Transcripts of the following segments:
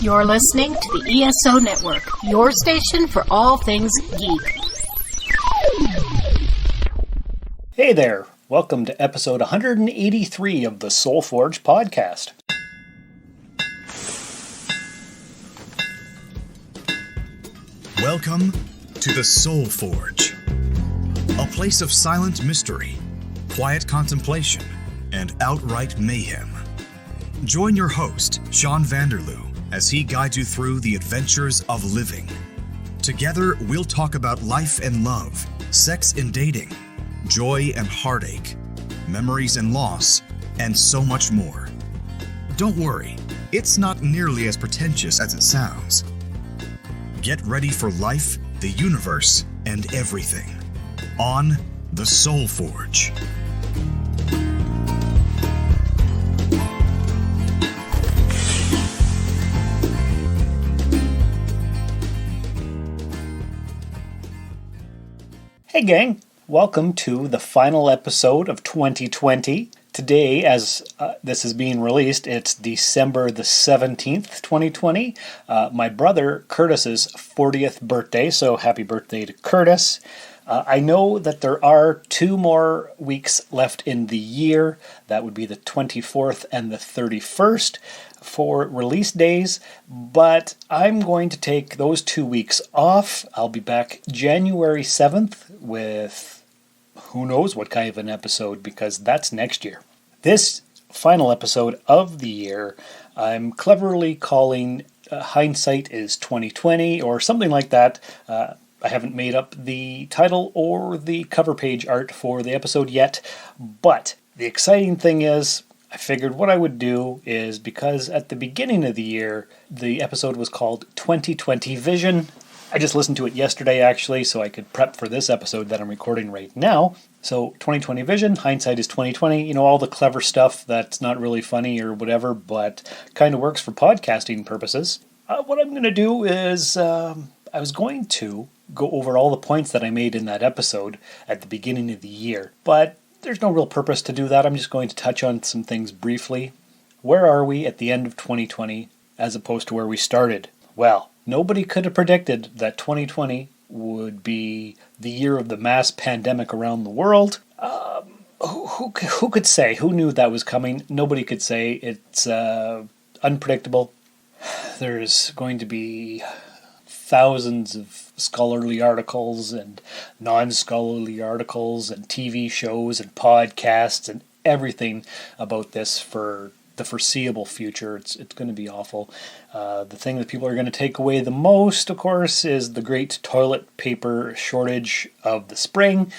You're listening to the ESO Network, your station for all things geek. Hey there, welcome to episode 183 of the Soul Forge podcast. Welcome to the Soul Forge, a place of silent mystery, quiet contemplation, and outright mayhem. Join your host, Sean Vanderloo, as he guides you through the adventures of living. Together, we'll talk about life and love, sex and dating, joy and heartache, memories and loss, and so much more. Don't worry, it's not nearly as pretentious as it sounds. Get ready for life, the universe, and everything on the Soul Forge. Hey gang, welcome to the final episode of 2020. Today, as this is being released, it's December the 17th, 2020. My brother Curtis's 40th birthday, so happy birthday to Curtis. I know that there are 2 more weeks left in the year. That would be the 24th and the 31st for release days, but I'm going to take those 2 weeks off. I'll be back January 7th with who knows what kind of an episode, because that's next year. This final episode of the year, I'm cleverly calling Hindsight is 2020 or something like that. I haven't made up the title or the cover page art for the episode yet, but the exciting thing is I figured what I would do is, because at the beginning of the year, the episode was called 2020 Vision. I just listened to it yesterday, actually, so I could prep for this episode that I'm recording right now. So 2020 Vision, hindsight is 2020, you know, all the clever stuff that's not really funny or whatever, but kind of works for podcasting purposes. What I'm going to do is, I was going to go over all the points that I made in that episode at the beginning of the year, but there's no real purpose to do that. I'm just going to touch on some things briefly. Where are we at the end of 2020 as opposed to where we started? Well, nobody could have predicted that 2020 would be the year of the mass pandemic around the world. Who could say? Who knew that was coming? Nobody could say. It's unpredictable. There's going to be thousands of scholarly articles and non-scholarly articles and TV shows and podcasts and everything about this for the foreseeable future. It's going to be awful. The thing that people are going to take away the most, of course, is the great toilet paper shortage of the spring.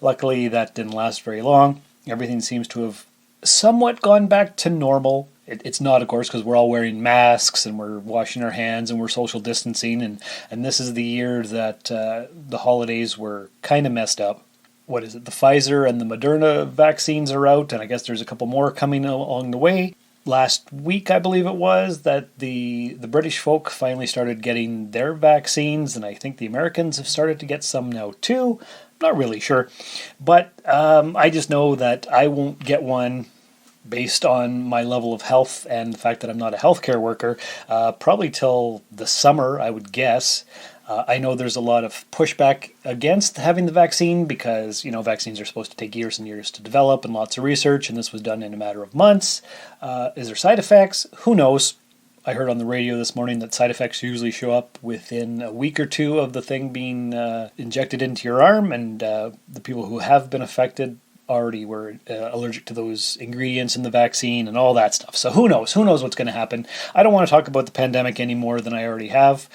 Luckily, that didn't last very long. Everything seems to have somewhat gone back to normal. It's not, of course, because we're all wearing masks and we're washing our hands and we're social distancing. And this is the year that the holidays were kind of messed up. What is it? The Pfizer and the Moderna vaccines are out, and I guess there's a couple more coming along the way. Last week, I believe it was, that the British folk finally started getting their vaccines, and I think the Americans have started to get some now too. Not really sure. But I just know that I won't get one based on my level of health and the fact that I'm not a healthcare worker, probably till the summer, I would guess. I know there's a lot of pushback against having the vaccine because, you know, vaccines are supposed to take years and years to develop and lots of research, and this was done in a matter of months. Is there side effects? Who knows? I heard on the radio this morning that side effects usually show up within a week or two of the thing being injected into your arm, and the people who have been affected already were allergic to those ingredients in the vaccine and all that stuff. So who knows? Who knows what's going to happen? I don't want to talk about the pandemic any more than I already have.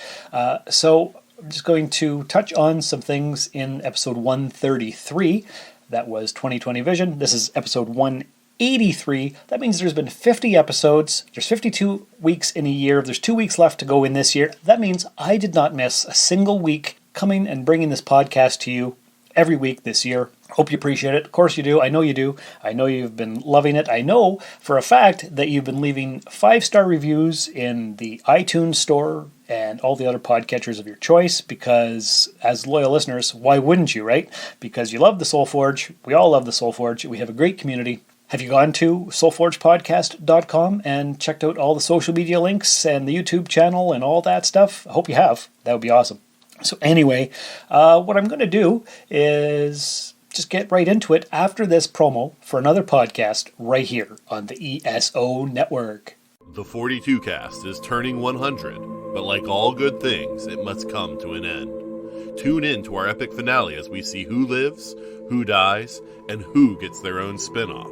So I'm just going to touch on some things in episode 133. That was 2020 Vision. This is episode 183. That means there's been 50 episodes. There's 52 weeks in a year. There's 2 weeks left to go in this year. That means I did not miss a single week coming and bringing this podcast to you every week this year. Hope you appreciate it. Of course you do. I know you do. I know you've been loving it. I know for a fact that you've been leaving 5-star reviews in the iTunes store and all the other podcatchers of your choice, because as loyal listeners, why wouldn't you, right? Because you love the Soul Forge. We all love the Soul Forge. We have a great community. Have you gone to soulforgepodcast.com and checked out all the social media links and the YouTube channel and all that stuff? I hope you have. That would be awesome. So anyway, what I'm going to do is just get right into it after this promo for another podcast right here on the ESO Network. The 42 cast is turning 100, but like all good things, it must come to an end. Tune in to our epic finale as we see who lives, who dies, and who gets their own spin-off.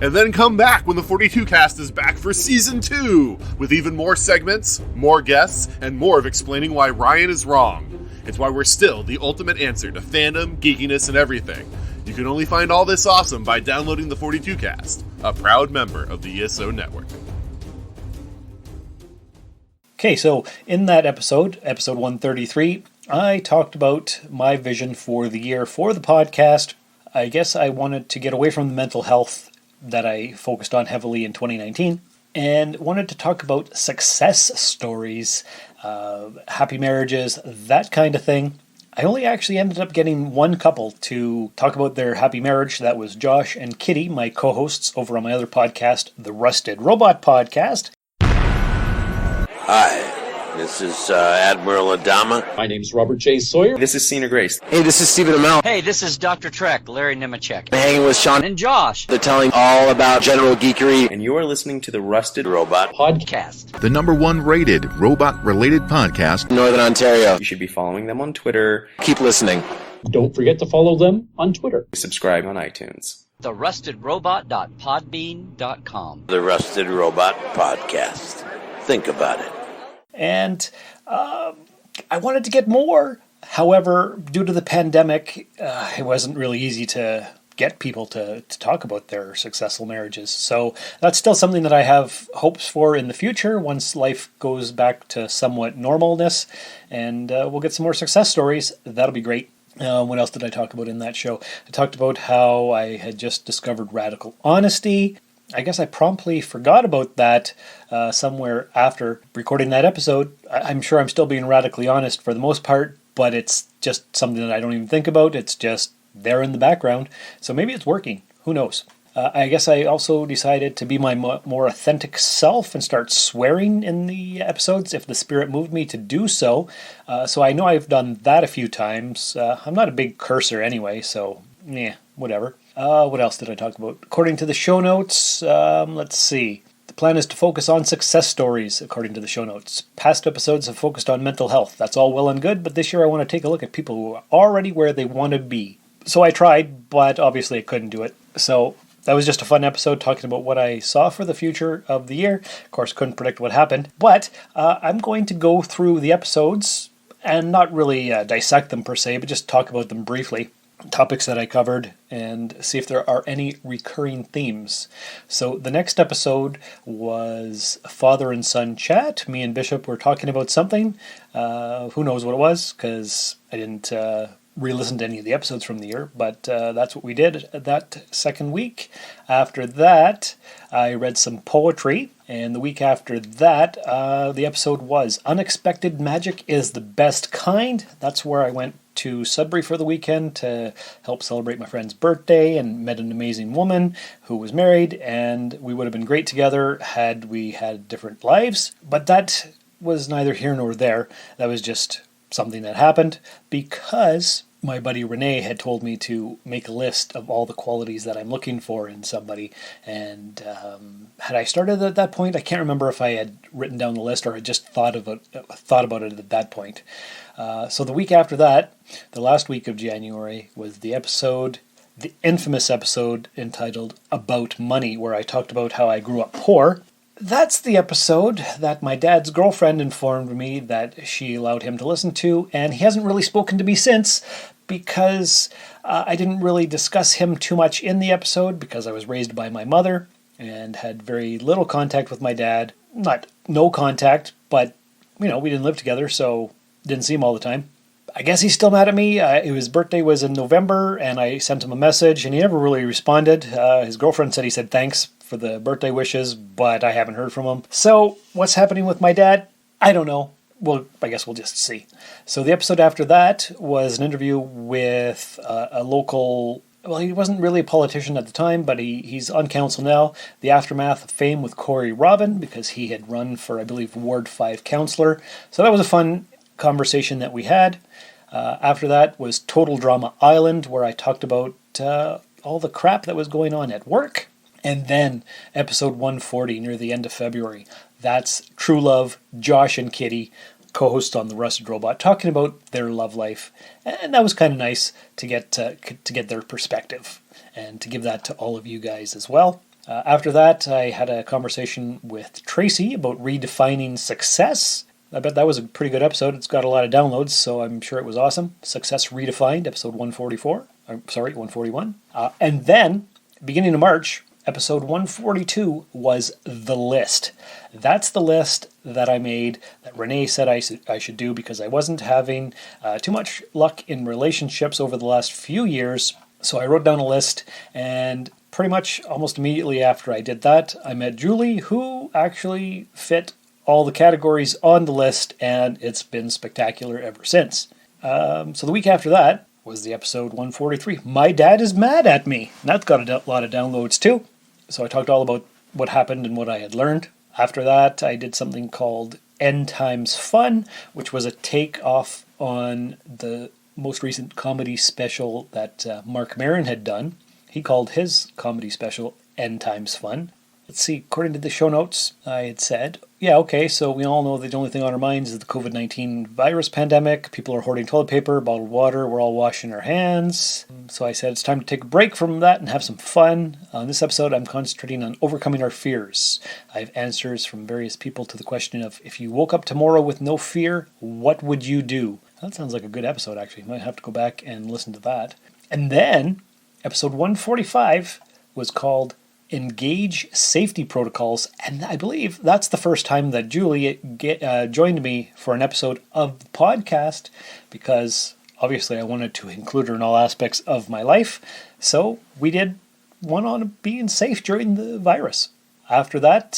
And then come back when the 42 cast is back for season 2, with even more segments, more guests, and more of explaining why Ryan is wrong. It's why we're still the ultimate answer to fandom, geekiness, and everything. You can only find all this awesome by downloading the 42 cast, a proud member of the ESO Network. Okay, so in that episode 133, I talked about my vision for the year for the podcast. I guess I wanted to get away from the mental health that I focused on heavily in 2019 and wanted to talk about success stories, happy marriages, that kind of thing. I only actually ended up getting one couple to talk about their happy marriage. That was Josh and Kitty, my co-hosts over on my other podcast, the Rusted Robot Podcast. Hi, this is Admiral Adama. My name's Robert J. Sawyer. This is Cena Grace. Hey, this is Stephen Amell. Hey, this is Dr. Trek, Larry Nemechek. I'm hanging with Sean and Josh. They're telling all about general geekery. And you are listening to the Rusted Robot Podcast. The #1 rated robot-related podcast in Northern Ontario. You should be following them on Twitter. Keep listening. Don't forget to follow them on Twitter. Subscribe on iTunes. TheRustedRobot.podbean.com. The Rusted Robot Podcast. Think about it. And I wanted to get more. However, due to the pandemic, it wasn't really easy to get people to talk about their successful marriages. So that's still something that I have hopes for in the future once life goes back to somewhat normalness. And we'll get some more success stories. That'll be great. What else did I talk about in that show? I talked about how I had just discovered radical honesty. I guess I promptly forgot about that somewhere after recording that episode. I'm sure I'm still being radically honest for the most part, but it's just something that I don't even think about. It's just there in the background. So maybe it's working. Who knows? I guess I also decided to be my more authentic self and start swearing in the episodes if the spirit moved me to do so. So I know I've done that a few times. I'm not a big cursor anyway, so whatever. What else did I talk about? According to the show notes, let's see. The plan is to focus on success stories, according to the show notes. Past episodes have focused on mental health. That's all well and good, but this year I want to take a look at people who are already where they want to be. So I tried, but obviously I couldn't do it. So that was just a fun episode talking about what I saw for the future of the year. Of course, couldn't predict what happened. But I'm going to go through the episodes and not really dissect them per se, but just talk about them briefly. Topics that I covered and see if there are any recurring themes. So the next episode was father and son chat. Me and Bishop were talking about something. Who knows what it was, because I didn't re-listen to any of the episodes from the year, but that's what we did that second week. After that, I read some poetry, and the week after that, the episode was Unexpected Magic is the Best Kind. That's where I went to Sudbury for the weekend to help celebrate my friend's birthday and met an amazing woman who was married, and we would have been great together had we had different lives, but that was neither here nor there. That was just something that happened because my buddy Renee had told me to make a list of all the qualities that I'm looking for in somebody, and had I started at that point, I can't remember if I had written down the list or had just thought about it at that point. So the week after that, the last week of January, was the infamous episode entitled About Money, where I talked about how I grew up poor. That's the episode that my dad's girlfriend informed me that she allowed him to listen to, and he hasn't really spoken to me since because I didn't really discuss him too much in the episode because I was raised by my mother and had very little contact with my dad. Not no contact, but, we didn't live together, so didn't see him all the time. I guess he's still mad at me. His birthday was in November, and I sent him a message, and he never really responded. His girlfriend said he said thanks for the birthday wishes, but I haven't heard from him. So, what's happening with my dad? I don't know. Well, I guess we'll just see. So the episode after that was an interview with a local well, he wasn't really a politician at the time, but he's on council now. The aftermath of fame with Corey Robin, because he had run for, I believe, Ward 5 councillor. So that was a fun conversation that we had. After that was Total Drama Island, where I talked about all the crap that was going on at work. And then episode 140, near the end of February. That's True Love, Josh and Kitty, co-hosts on The Rusted Robot, talking about their love life. And that was kind of nice to get their perspective and to give that to all of you guys as well. After that, I had a conversation with Tracy about redefining success. I bet that was a pretty good episode. It's got a lot of downloads, so I'm sure it was awesome. Success Redefined, episode 141. And then, beginning of March, episode 142 was The List. That's the list that I made that Renee said I should do because I wasn't having too much luck in relationships over the last few years. So I wrote down a list, and pretty much almost immediately after I did that, I met Julie, who actually fit all the categories on the list, and it's been spectacular ever since. So the week after that was the episode 143. My Dad is Mad at Me. And that's got a lot of downloads too. So I talked all about what happened and what I had learned. After that, I did something called End Times Fun, which was a take-off on the most recent comedy special that Mark Maron had done. He called his comedy special End Times Fun. Let's see, according to the show notes, I had said, yeah, okay, so we all know that the only thing on our minds is the COVID-19 virus pandemic. People are hoarding toilet paper, bottled water, we're all washing our hands. So I said it's time to take a break from that and have some fun. On this episode, I'm concentrating on overcoming our fears. I have answers from various people to the question of, if you woke up tomorrow with no fear, what would you do? That sounds like a good episode, actually. Might have to go back and listen to that. And then, episode 145 was called Engage Safety Protocols, and I believe that's the first time that Julie joined me for an episode of the podcast, because obviously I wanted to include her in all aspects of my life, so we did one on being safe during the virus. After that,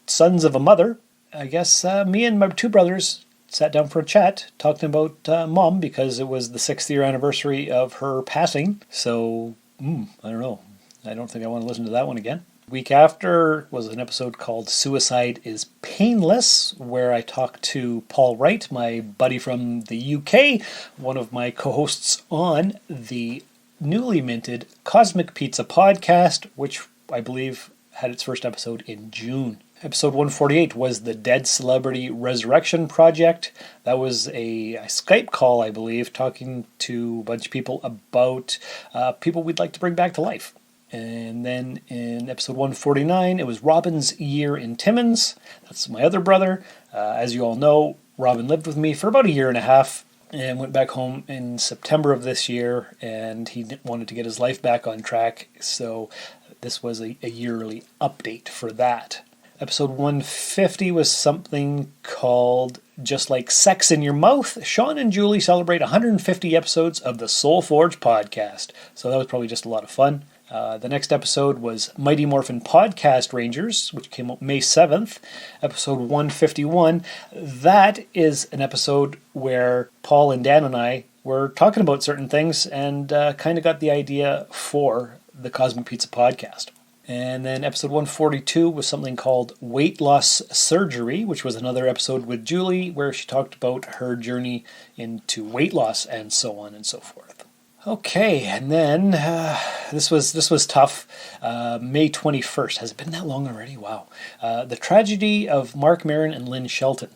Sons of a Mother, I guess me and my two brothers sat down for a chat, talking about Mom, because it was the 6th year anniversary of her passing, so I don't know. I don't think I want to listen to that one again. Week after was an episode called Suicide is Painless, where I talked to Paul Wright, my buddy from the UK, one of my co-hosts on the newly minted Cosmic Pizza podcast, which I believe had its first episode in June. Episode 148 was the Dead Celebrity Resurrection Project. That was a Skype call, I believe, talking to a bunch of people about people we'd like to bring back to life. And then in episode 149, it was Robin's Year in Timmins. That's my other brother. As you all know, Robin lived with me for about a year and a half and went back home in September of this year, and he wanted to get his life back on track, so this was a yearly update for that. Episode 150 was something called Just Like Sex in Your Mouth. Sean and Julie celebrate 150 episodes of the Soul Forge podcast, so that was probably just a lot of fun. The next episode was Mighty Morphin Podcast Rangers, which came out May 7th, episode 151. That is an episode where Paul and Dan and I were talking about certain things and kind of got the idea for the Cosmic Pizza podcast. And then episode 142 was something called Weight Loss Surgery, which was another episode with Julie where she talked about her journey into weight loss and so on and so forth. Okay, and then this was tough. May 21st. Has it been that long already? Wow. The tragedy of Mark Maron and Lynn Shelton.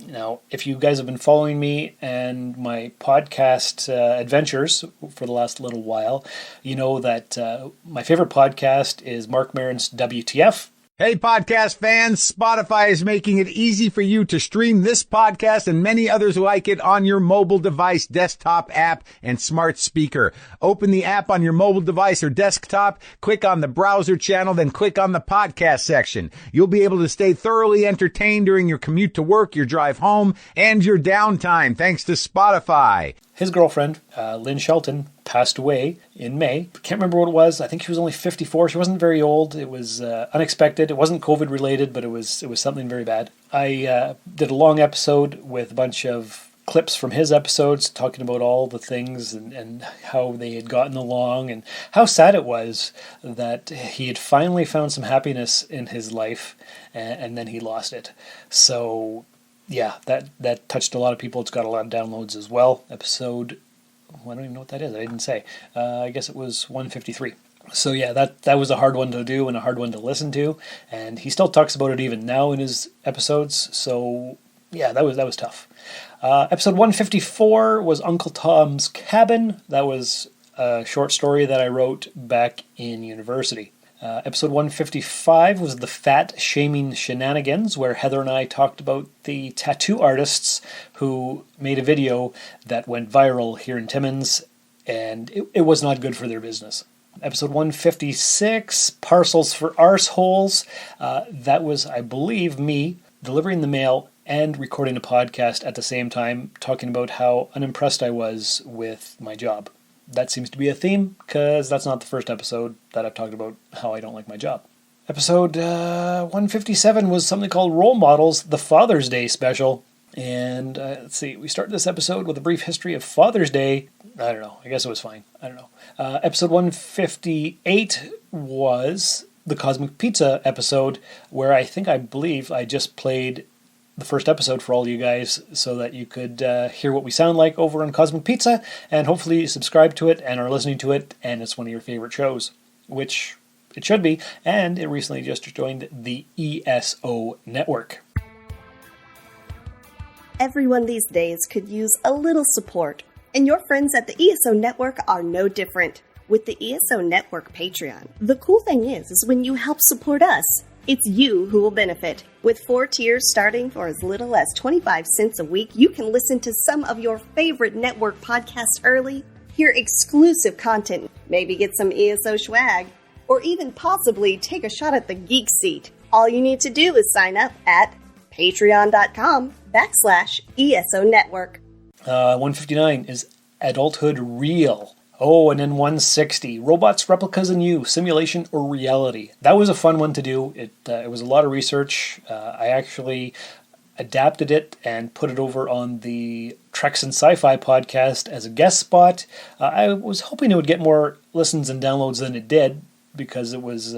Now, if you guys have been following me and my podcast adventures for the last little while, you know that my favorite podcast is Mark Maron's WTF. Hey, podcast fans, Spotify is making it easy for you to stream this podcast and many others like it on your mobile device, desktop app, and smart speaker. Open the app on your mobile device or desktop, click on the browser channel, then click on the podcast section. You'll be able to stay thoroughly entertained during your commute to work, your drive home, and your downtime, thanks to Spotify. His girlfriend, Lynn Shelton, passed away in May. Can't remember what it was. I think she was only 54. She wasn't very old. It was unexpected. It wasn't COVID related, but it was something very bad. I did a long episode with a bunch of clips from his episodes talking about all the things and how they had gotten along and how sad it was that he had finally found some happiness in his life and then he lost it. So yeah, that touched a lot of people. It's got a lot of downloads as well. Episode, I don't even know what that is. I didn't say. I guess it was 153. So yeah, that was a hard one to do and a hard one to listen to, and he still talks about it even now in his episodes. So yeah, that was tough. Episode 154 was Uncle Tom's Cabin. That was a short story that I wrote back in university. Episode 155 was the Fat Shaming Shenanigans, where Heather and I talked about the tattoo artists who made a video that went viral here in Timmins, and it was not good for their business. Episode 156, Parcels for Arseholes. That was, I believe, me delivering the mail and recording a podcast at the same time, talking about how unimpressed I was with my job. That seems to be a theme, because that's not the first episode that I've talked about how I don't like my job. Episode 157 was something called Role Models, the Father's Day special. And let's see, we start this episode with a brief history of Father's Day. I don't know, I guess it was fine. I don't know. Episode 158 was the Cosmic Pizza episode, where I believe I just played the first episode for all you guys so that you could hear what we sound like over on Cosmic Pizza, and hopefully you subscribe to it and are listening to it, and it's one of your favorite shows, which it should be, and it recently just joined the ESO network. Everyone these days could use a little support, and your friends at the ESO network are no different. With the ESO network Patreon, the cool thing is when you help support us, it's you who will benefit. With 4 tiers starting for as little as 25 cents a week, you can listen to some of your favorite network podcasts early, hear exclusive content, maybe get some ESO swag, or even possibly take a shot at the geek seat. All you need to do is sign up at patreon.com/ESO network. 159 is Adulthood Real. Oh, and then 160, Robots, Replicas, and You, Simulation or Reality. That was a fun one to do. It was a lot of research. I actually adapted it and put it over on the Treks and Sci-Fi podcast as a guest spot. I was hoping it would get more listens and downloads than it did, because it was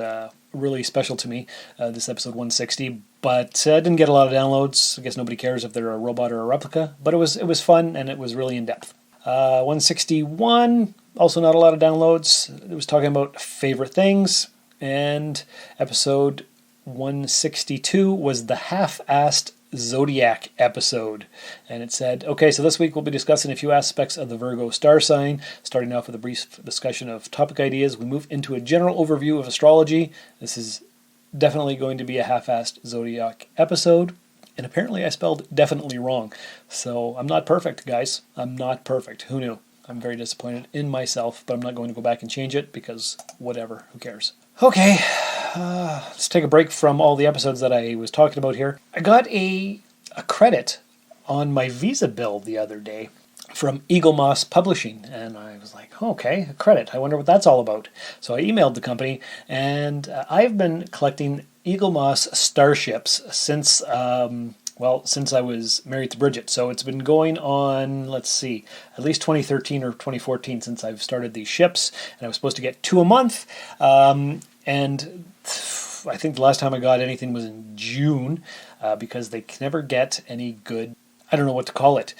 really special to me, this episode 160. But I didn't get a lot of downloads. I guess nobody cares if they're a robot or a replica. But it was fun, and it was really in-depth. 161, also not a lot of downloads. It was talking about favorite things. And episode 162 was the half-assed Zodiac episode. And it said, okay, so this week we'll be discussing a few aspects of the Virgo star sign. Starting off with a brief discussion of topic ideas, we move into a general overview of astrology. This is definitely going to be a half-assed Zodiac episode. And apparently I spelled definitely wrong. So I'm not perfect, guys. I'm not perfect. Who knew? I'm very disappointed in myself, but I'm not going to go back and change it because whatever, who cares? Okay, let's take a break from all the episodes that I was talking about here. I got a credit on my Visa bill the other day from Eagle Moss Publishing, and I was like, okay, a credit. I wonder what that's all about. So I emailed the company, and I've been collecting Eagle Moss starships since I was married to Bridget. So it's been going on, let's see, at least 2013 or 2014 since I've started these ships, and I was supposed to get 2 a month, and I think the last time I got anything was in June, because they can never get any good, I don't know what to call it,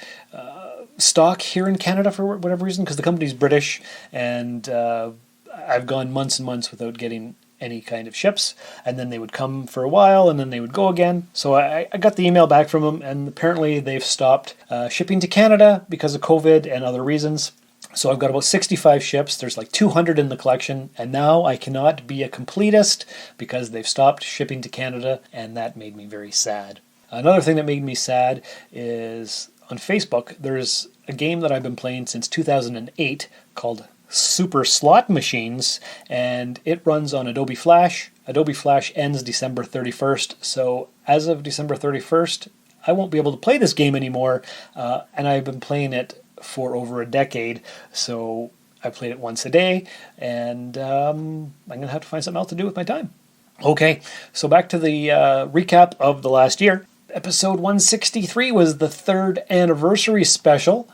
stock here in Canada for whatever reason, because the company's British, and I've gone months and months without getting any kind of ships, and then they would come for a while and then they would go again. So I got the email back from them, and apparently they've stopped shipping to Canada because of COVID and other reasons. So I've got about 65 ships. There's like 200 in the collection, and now I cannot be a completist because they've stopped shipping to Canada, and that made me very sad. Another thing that made me sad is on Facebook, there's a game that I've been playing since 2008 called Super Slot Machines, and it runs on Adobe Flash. Adobe Flash ends December 31st, so as of December 31st, I won't be able to play this game anymore, and I've been playing it for over a decade, so I played it once a day, and I'm going to have to find something else to do with my time. Okay, so back to the recap of the last year. Episode 163 was the 3rd anniversary special,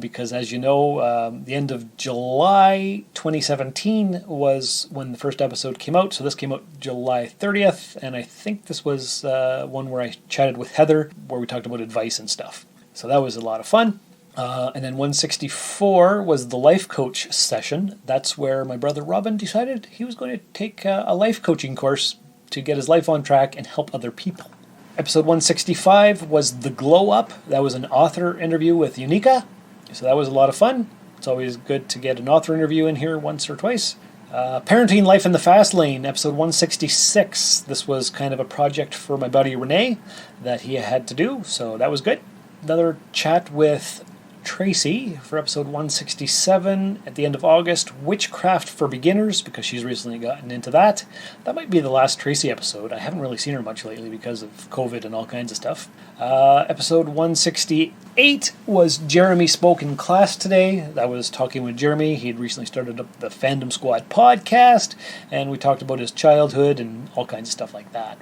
because as you know, the end of July 2017 was when the first episode came out, so this came out July 30th, and I think this was one where I chatted with Heather, where we talked about advice and stuff. So that was a lot of fun. And then 164 was the life coach session. That's where my brother Robin decided he was going to take a life coaching course to get his life on track and help other people. Episode 165 was the glow up. That was an author interview with Unica. So that was a lot of fun. It's always good to get an author interview in here once or twice. Parenting Life in the Fast Lane, episode 166. This was kind of a project for my buddy Renee that he had to do, so that was good. Another chat with Tracy for episode 167 at the end of August, Witchcraft for Beginners, because she's recently gotten into that. That might be the last Tracy episode. I haven't really seen her much lately because of COVID and all kinds of stuff. Episode 168 was Jeremy Spoke in Class today. I was talking with Jeremy. He'd recently started up the Fandom Squad podcast, and we talked about his childhood and all kinds of stuff like that.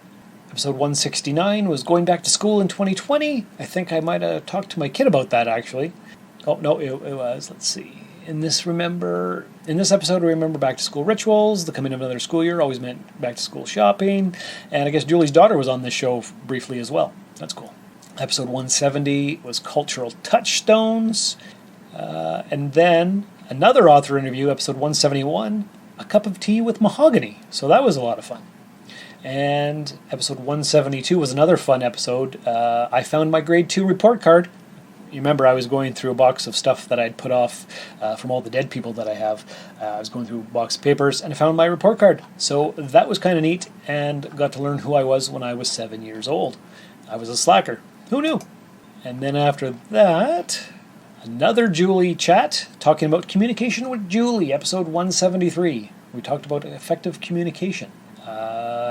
Episode 169 was going back to school in 2020. I think I might have talked to my kid about that, actually. Oh, no, it was, let's see. In this episode, we remember back to school rituals. The coming of another school year always meant back to school shopping. And I guess Julie's daughter was on this show briefly as well. That's cool. Episode 170 was cultural touchstones. And then another author interview, episode 171, a cup of tea with mahogany. So that was a lot of fun. And episode 172 was another fun episode. I found my grade 2 report card. You remember I was going through a box of stuff that I'd put off from all the dead people that I have. I was going through a box of papers and I found my report card. So that was kind of neat and got to learn who I was when I was 7 years old. I was a slacker. Who knew? And then after that, another Julie chat talking about communication with Julie, episode 173. We talked about effective communication.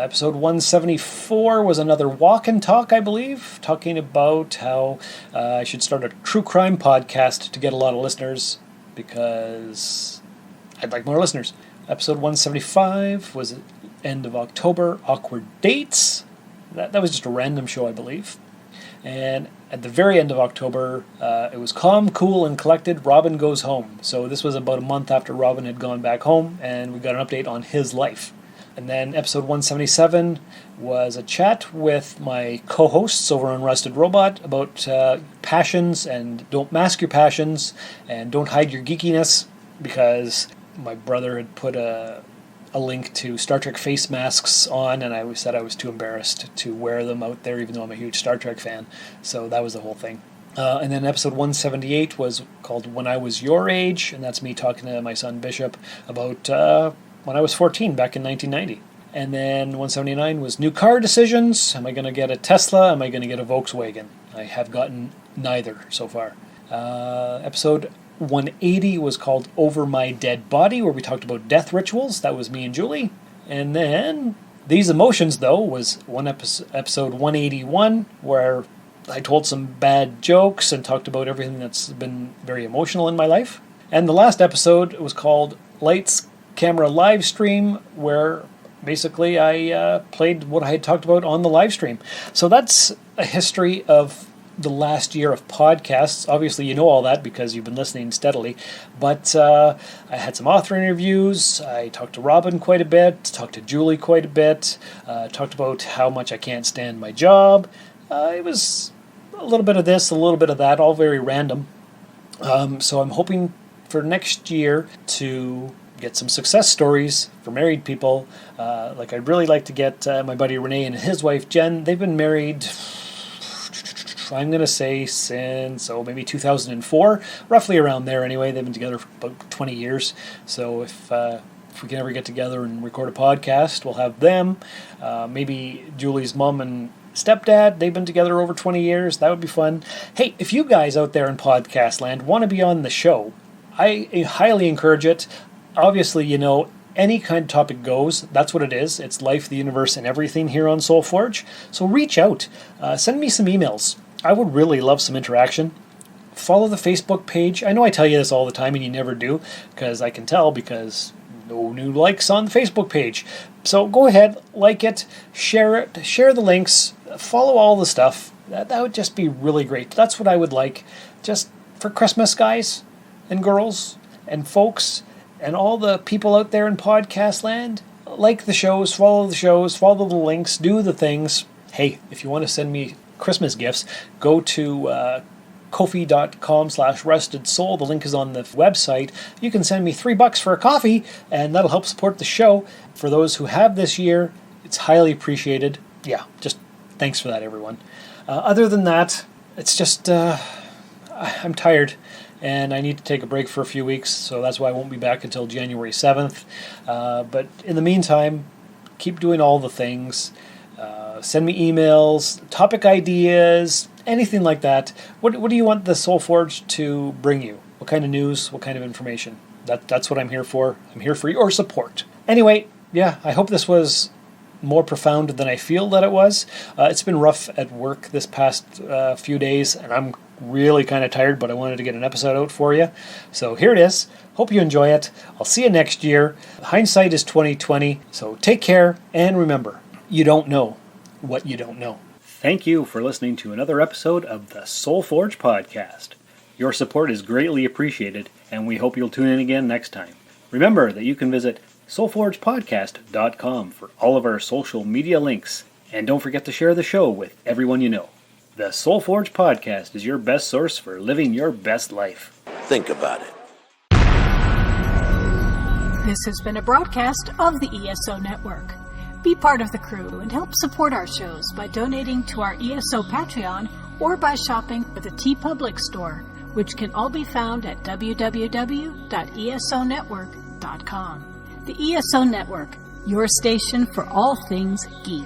Episode 174 was another walk and talk, I believe, talking about how I should start a true crime podcast to get a lot of listeners, because I'd like more listeners. Episode 175 was end of October, awkward dates. That was just a random show, I believe. And at the very end of October, it was calm, cool, and collected. Robin goes home. So this was about a month after Robin had gone back home, and we got an update on his life. And then episode 177 was a chat with my co-hosts over on Rusted Robot about passions, and don't mask your passions and don't hide your geekiness, because my brother had put a link to Star Trek face masks on, and I said I was too embarrassed to wear them out there, even though I'm a huge Star Trek fan. So that was the whole thing. And then episode 178 was called When I Was Your Age, and that's me talking to my son Bishop about when I was 14 back in 1990. And then 179 was new car decisions. Am I going to get a Tesla? Am I going to get a Volkswagen? I have gotten neither so far. Episode 180 was called Over My Dead Body, where we talked about death rituals. That was me and Julie. And then These Emotions, though, was episode 181, where I told some bad jokes and talked about everything that's been very emotional in my life. And the last episode was called Lights, Camera, Live Stream, where basically I played what I had talked about on the live stream. So that's a history of the last year of podcasts. Obviously, you know all that because you've been listening steadily. But I had some author interviews. I talked to Robin quite a bit, talked to Julie quite a bit, talked about how much I can't stand my job. It was a little bit of this, a little bit of that, all very random. So I'm hoping for next year to get some success stories for married people. Like I'd really like to get my buddy Renee and his wife Jen. They've been married, I'm going to say since, maybe 2004, roughly around there anyway. They've been together for about 20 years. So if we can ever get together and record a podcast, we'll have them. Maybe Julie's mom and stepdad, they've been together over 20 years. That would be fun. Hey, if you guys out there in podcast land want to be on the show, I highly encourage it. Obviously, you know, any kind of topic goes. That's what it is. It's life, the universe, and everything here on SoulForge. So reach out. Send me some emails. I would really love some interaction. Follow the Facebook page. I know I tell you this all the time and you never do, because I can tell, because no new likes on the Facebook page. So go ahead, like it, share the links, follow all the stuff. That would just be really great. That's what I would like. Just for Christmas, guys and girls and folks and all the people out there in podcast land. Like the shows, follow the links, do the things. Hey, if you want to send me Christmas gifts, go to Ko-fi.com/rustedsoul. The link is on the website. You can send me $3 for a coffee, and that'll help support the show. For those who have this year, it's highly appreciated. Yeah, just thanks for that, everyone. Other than that, it's just, I'm tired, and I need to take a break for a few weeks, so that's why I won't be back until January 7th. But in the meantime, keep doing all the things. Send me emails, topic ideas, anything like that. What do you want the Soul Forge to bring you? What kind of news? What kind of information? That's what I'm here for. I'm here for your support. Anyway, yeah, I hope this was more profound than I feel that it was. It's been rough at work this past few days, and I'm really kind of tired, but I wanted to get an episode out for you. So here it is. Hope you enjoy it. I'll see you next year. Hindsight is 2020, so take care, and remember, you don't know what you don't know. Thank you for listening to another episode of the Soul Forge podcast. Your support is greatly appreciated, and we hope you'll tune in again next time. Remember that you can visit soulforgepodcast.com for all of our social media links, and don't forget to share the show with everyone you know. The Soul Forge podcast is your best source for living your best life. Think about it. This has been a broadcast of the ESO Network. Be part of the crew and help support our shows by donating to our ESO Patreon or by shopping at the TeePublic store, which can all be found at www.esonetwork.com. The ESO Network, your station for all things geek.